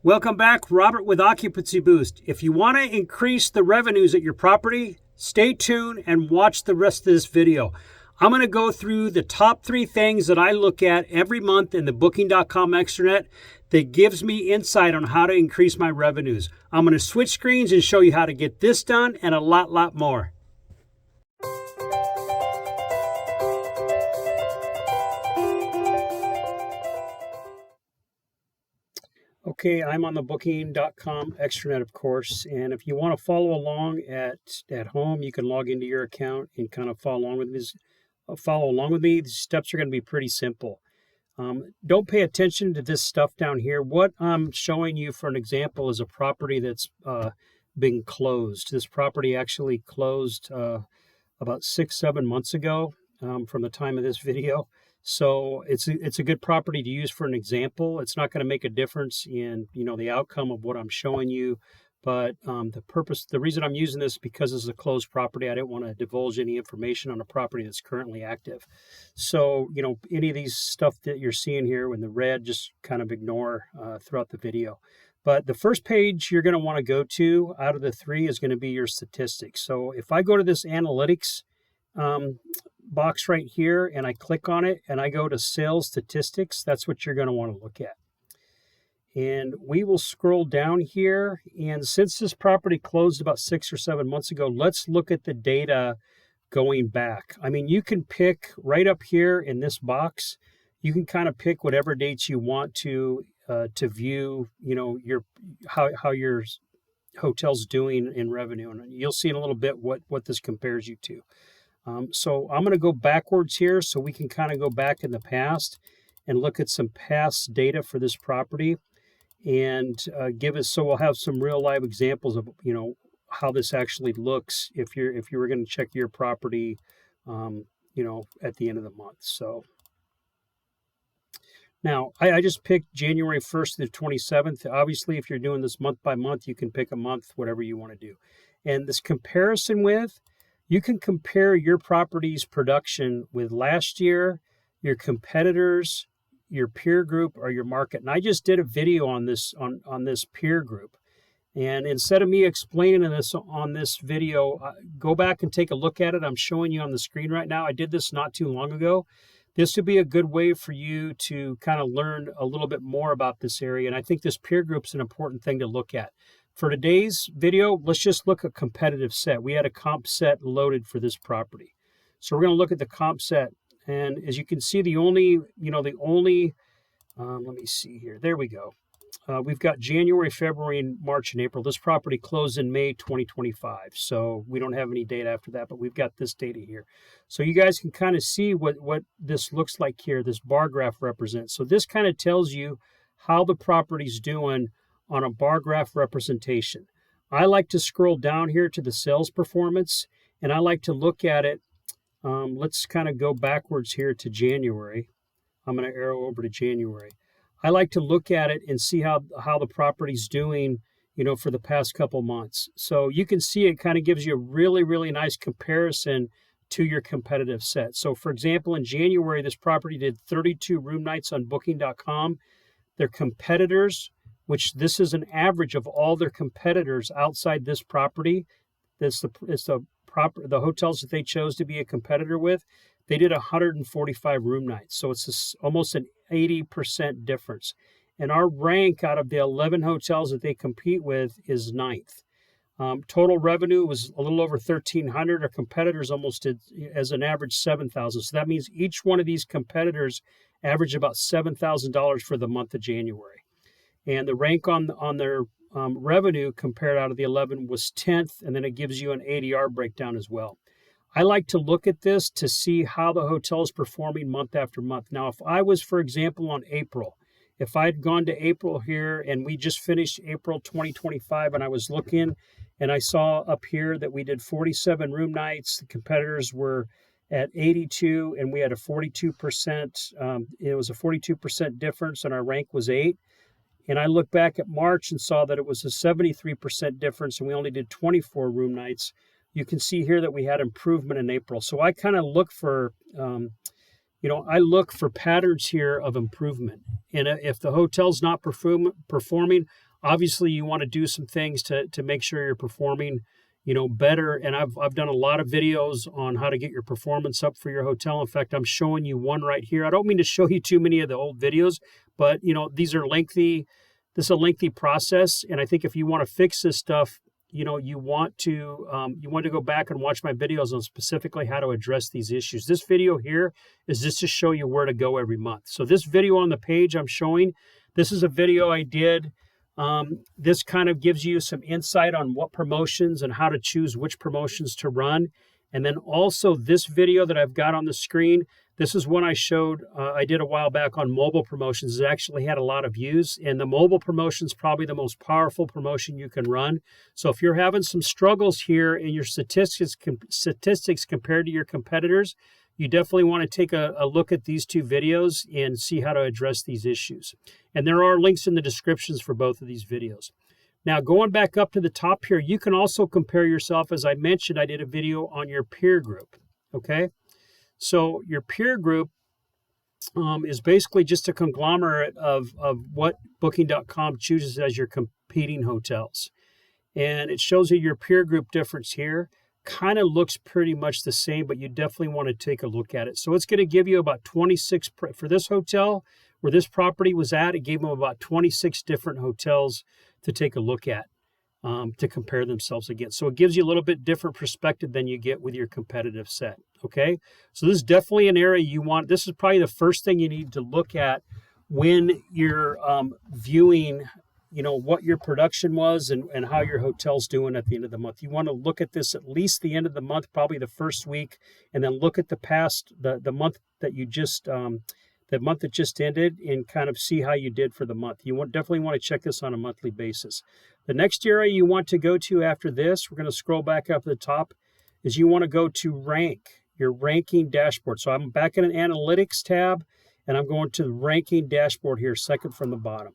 Welcome back, Robert with Occupancy Boost. If you want to increase the revenues at your property, stay tuned and watch the rest of this video. I'm going to go through the top 3 things that I look at every month in the Booking.com Extranet that gives me insight on how to increase my revenues. I'm going to switch screens and show you how to get this done and a lot more. Okay, I'm on the Booking.com Extranet, of course, and if you want to follow along at home, you can log into your account and kind of follow along with me. The steps are going to be pretty simple. Don't pay attention to this stuff down here. What I'm showing you for an example is a property that's been closed. This property actually closed about 6-7 months ago from the time of this video. So it's a good property to use for an example. It's not going to make a difference in the outcome of what I'm showing you, but the reason I'm using this is because it's a closed property. I didn't want to divulge any information on a property that's currently active. So any of these stuff that you're seeing here in the red, just kind of ignore throughout the video. But the first page you're going to want to go to out of the 3 is going to be your statistics. So if I go to this analytics box right here and I click on it and I go to sales statistics, that's what you're going to want to look at. And we will scroll down here, and since this property closed about 6 or 7 months ago, let's look at the data going back. I mean, you can pick right up here in this box, you can kind of pick whatever dates you want to view how your hotel's doing in revenue, and you'll see in a little bit what this compares you to. So I'm going to go backwards here so we can kind of go back in the past and look at some past data for this property and so we'll have some real live examples of how this actually looks if you were going to check your property at the end of the month. So now I just picked January 1st to the 27th. Obviously, if you're doing this month by month, you can pick a month, whatever you want to do. And this comparison you can compare your property's production with last year, your competitors, your peer group, or your market. And I just did a video on this peer group. And instead of me explaining this on this video, go back and take a look at it. I'm showing you on the screen right now. I did this not too long ago. This would be a good way for you to kind of learn a little bit more about this area. And I think this peer group is an important thing to look at. For today's video, let's just look at competitive set. We had a comp set loaded for this property. So we're going to look at the comp set. And as you can see, let me see here. There we go. We've got January, February, and March, and April. This property closed in May 2025. So we don't have any data after that, but we've got this data here. So you guys can kind of see what this looks like here, this bar graph represents. So this kind of tells you how the property's doing on a bar graph representation. I like to scroll down here to the sales performance, and I like to look at it. Let's kind of go backwards here to January. I'm going to arrow over to January. I like to look at it and see how the property's doing, for the past couple months. So you can see it kind of gives you a really, really nice comparison to your competitive set. So for example, in January, this property did 32 room nights on Booking.com. Their competitors, which this is an average of all their competitors outside this property. It's the hotels that they chose to be a competitor with. They did 145 room nights. So it's almost an 80% difference. And our rank out of the 11 hotels that they compete with is 9th. Total revenue was a little over $1,300. Our competitors almost did as an average $7,000. So that means each one of these competitors averaged about $7,000 for the month of January. And the rank on their revenue compared out of the 11 was 10th, and then it gives you an ADR breakdown as well. I like to look at this to see how the hotel is performing month after month. Now, if I was, for example, on April, if I'd gone to April here and we just finished April 2025 and I was looking and I saw up here that we did 47 room nights, the competitors were at 82 and we had a 42%, it was a 42% difference and our rank was 8. And I look back at March and saw that it was a 73% difference and we only did 24 room nights. You can see here that we had improvement in April. So I kind of look for, I look for patterns here of improvement. And if the hotel's not performing, Obviously, you want to do some things to make sure you're performing, better. And I've done a lot of videos on how to get your performance up for your hotel. In fact, I'm showing you one right here. I don't mean to show you too many of the old videos, but these are lengthy. This is a lengthy process, and I think if you want to fix this stuff, you want to go back and watch my videos on specifically how to address these issues. This video here is just to show you where to go every month. So this video on the page I'm showing, this is a video I did. This kind of gives you some insight on what promotions and how to choose which promotions to run. And then also this video that I've got on the screen, this is one I showed, I did a while back on mobile promotions. It actually had a lot of views, and the mobile promotion is probably the most powerful promotion you can run. So if you're having some struggles here in your statistics compared to your competitors, you definitely want to take a look at these two videos and see how to address these issues. And there are links in the descriptions for both of these videos. Now, going back up to the top here, you can also compare yourself. As I mentioned, I did a video on your peer group, okay? So your peer group is basically just a conglomerate of what Booking.com chooses as your competing hotels. And it shows you your peer group difference here. Kind of looks pretty much the same, but you definitely want to take a look at it. So it's going to give you about 26, for this hotel, where this property was at, it gave them about 26 different hotels to take a look at, to compare themselves against. So it gives you a little bit different perspective than you get with your competitive set, okay? So this is definitely an area you want. This is probably the first thing you need to look at when you're viewing, what your production was and how your hotel's doing at the end of the month. You want to look at this at least the end of the month, probably the first week, and then look at the month that you just the month that just ended, and kind of see how you did for the month. You definitely want to check this on a monthly basis. The next area you want to go to after this, we're going to scroll back up to the top, is you want to go to rank, your ranking dashboard. So I'm back in an analytics tab, and I'm going to the ranking dashboard here, second from the bottom.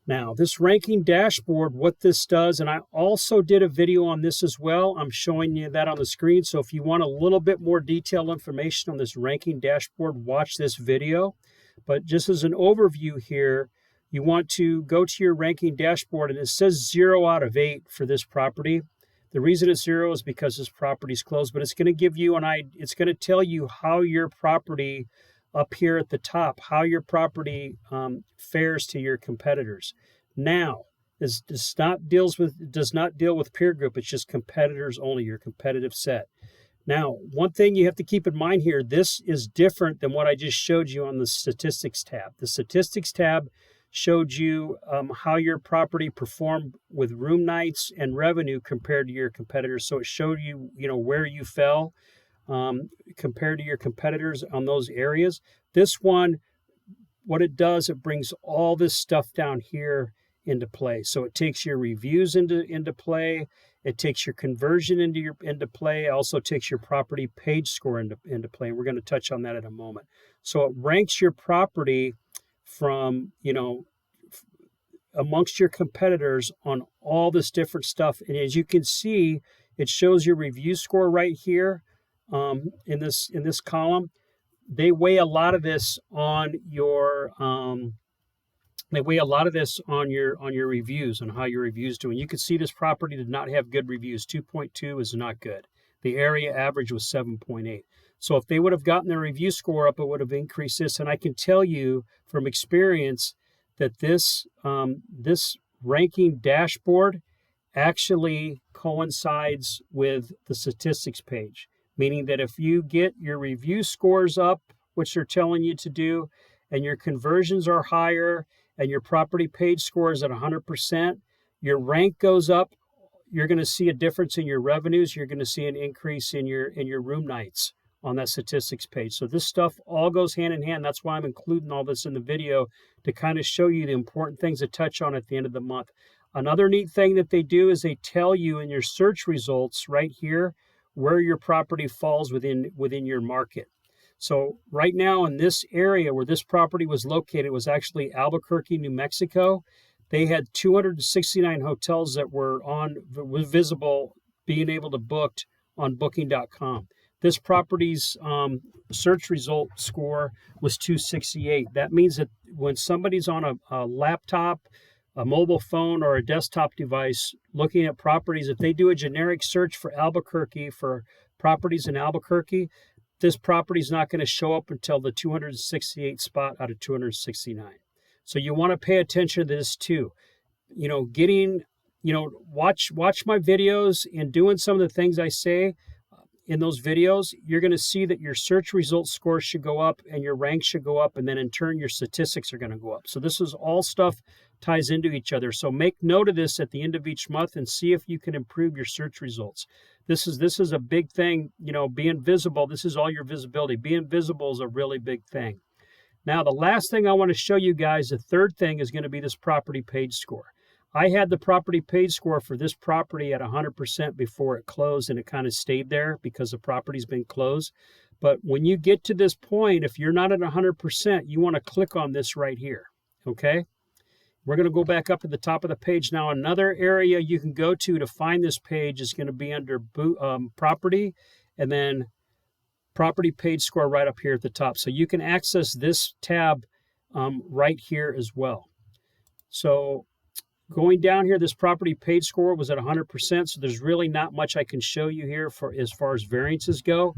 Now, this ranking dashboard, what this does, and I also did a video on this as well. I'm showing you that on the screen. So if you want a little bit more detailed information on this ranking dashboard, watch this video. But just as an overview here, you want to go to your ranking dashboard, and it says 0 out of 8 for this property. The reason it's 0 is because this property is closed, but it's going to give you it's going to tell you how your property up here at the top, how your property fares to your competitors. Now, this does not deal with peer group. It's just competitors only, your competitive set. Now, one thing you have to keep in mind here, this is different than what I just showed you on the statistics tab. The statistics tab showed you how your property performed with room nights and revenue compared to your competitors. So it showed you, where you fell compared to your competitors on those areas. This one, what it does, it brings all this stuff down here into play. So it takes your reviews into play. It takes your conversion into play. It also takes your property page score into play. And we're going to touch on that in a moment. So it ranks your property from, amongst your competitors on all this different stuff. And as you can see, it shows your review score right here. In this column, they weigh a lot of this on your reviews, on how your reviews doing. You can see this property did not have good reviews. 2.2 is not good. The area average was 7.8. So if they would have gotten their review score up, it would have increased this. And I can tell you from experience that this ranking dashboard actually coincides with the statistics page. Meaning that if you get your review scores up, which they're telling you to do, and your conversions are higher, and your property page score is at 100%, your rank goes up, you're going to see a difference in your revenues, you're going to see an increase in your room nights on that statistics page. So this stuff all goes hand in hand. That's why I'm including all this in the video, to kind of show you the important things to touch on at the end of the month. Another neat thing that they do is they tell you in your search results right here where your property falls within your market. So right now in this area where this property was located was actually Albuquerque, New Mexico. They had 269 hotels that were visible, being able to book on Booking.com. This property's search result score was 268. That means that when somebody's on a laptop, a mobile phone or a desktop device looking at properties, if they do a generic search for Albuquerque, for properties in Albuquerque, this property is not going to show up until the 268th spot out of 269. So you want to pay attention to this too. Watch my videos and doing some of the things I say in those videos, you're going to see that your search results score should go up and your rank should go up, and then in turn your statistics are going to go up. So this is all stuff ties into each other. So make note of this at the end of each month and see if you can improve your search results. This is a big thing, being visible. This is all your visibility. Being visible is a really big thing. Now, the last thing I want to show you guys, the third thing, is going to be this property page score. I had the property page score for this property at 100% before it closed, and it kind of stayed there because the property's been closed. But when you get to this point, if you're not at 100%, you want to click on this right here, okay? We're going to go back up to the top of the page. Now, another area you can go to find this page is going to be under property, and then property page score right up here at the top. So you can access this tab right here as well. So going down here, this property page score was at 100%, so there's really not much I can show you here for as far as variances go.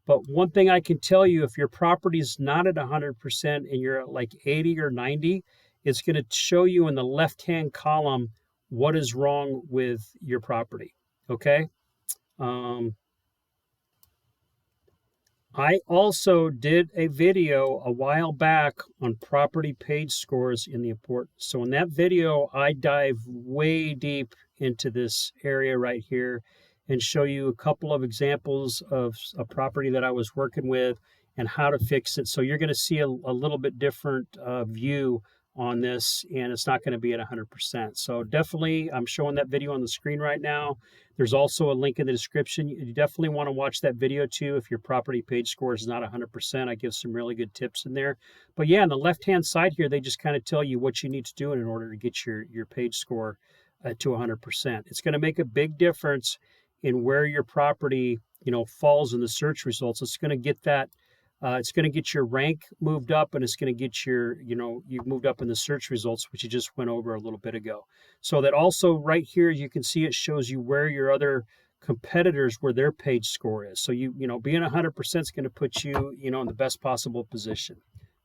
But one thing I can tell you, if your property is not at 100% and you're at like 80 or 90, it's going to show you in the left-hand column what is wrong with your property, okay? I also did a video a while back on property page scores in the importance. So in that video, I dive way deep into this area right here and show you a couple of examples of a property that I was working with and how to fix it. So you're going to see a little bit different view on this, and it's not going to be at 100%. So definitely, I'm showing that video on the screen right now. There's also a link in the description. You definitely want to watch that video too if your property page score is not 100%. I give some really good tips in there. But yeah, on the left-hand side here, they just kind of tell you what you need to do in order to get your page score to 100%. It's going to make a big difference in where your property, falls in the search results. It's going to get that. It's going to get your rank moved up, and it's going to get you've moved up in the search results, which you just went over a little bit ago. So that also right here, you can see it shows you where your other competitors, where their page score is. So being 100% is going to put you, in the best possible position.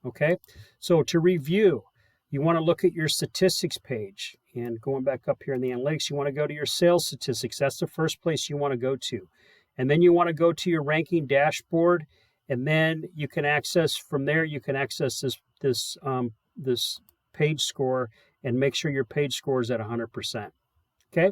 Okay. So to review, you want to look at your statistics page, and going back up here in the analytics, you want to go to your sales statistics. That's the first place you want to go to. And then you want to go to your ranking dashboard. And then you can access from there. You can access this page score and make sure your page score is at 100%. Okay,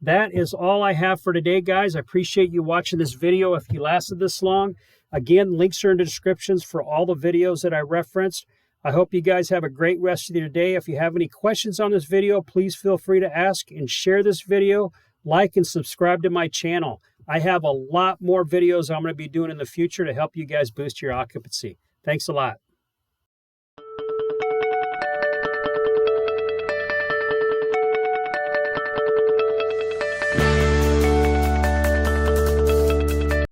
that is all I have for today, guys. I appreciate you watching this video. If you lasted this long, again, links are in the descriptions for all the videos that I referenced. I hope you guys have a great rest of your day. If you have any questions on this video, please feel free to ask and share this video. Like and subscribe to my channel. I have a lot more videos I'm going to be doing in the future to help you guys boost your occupancy. Thanks a lot.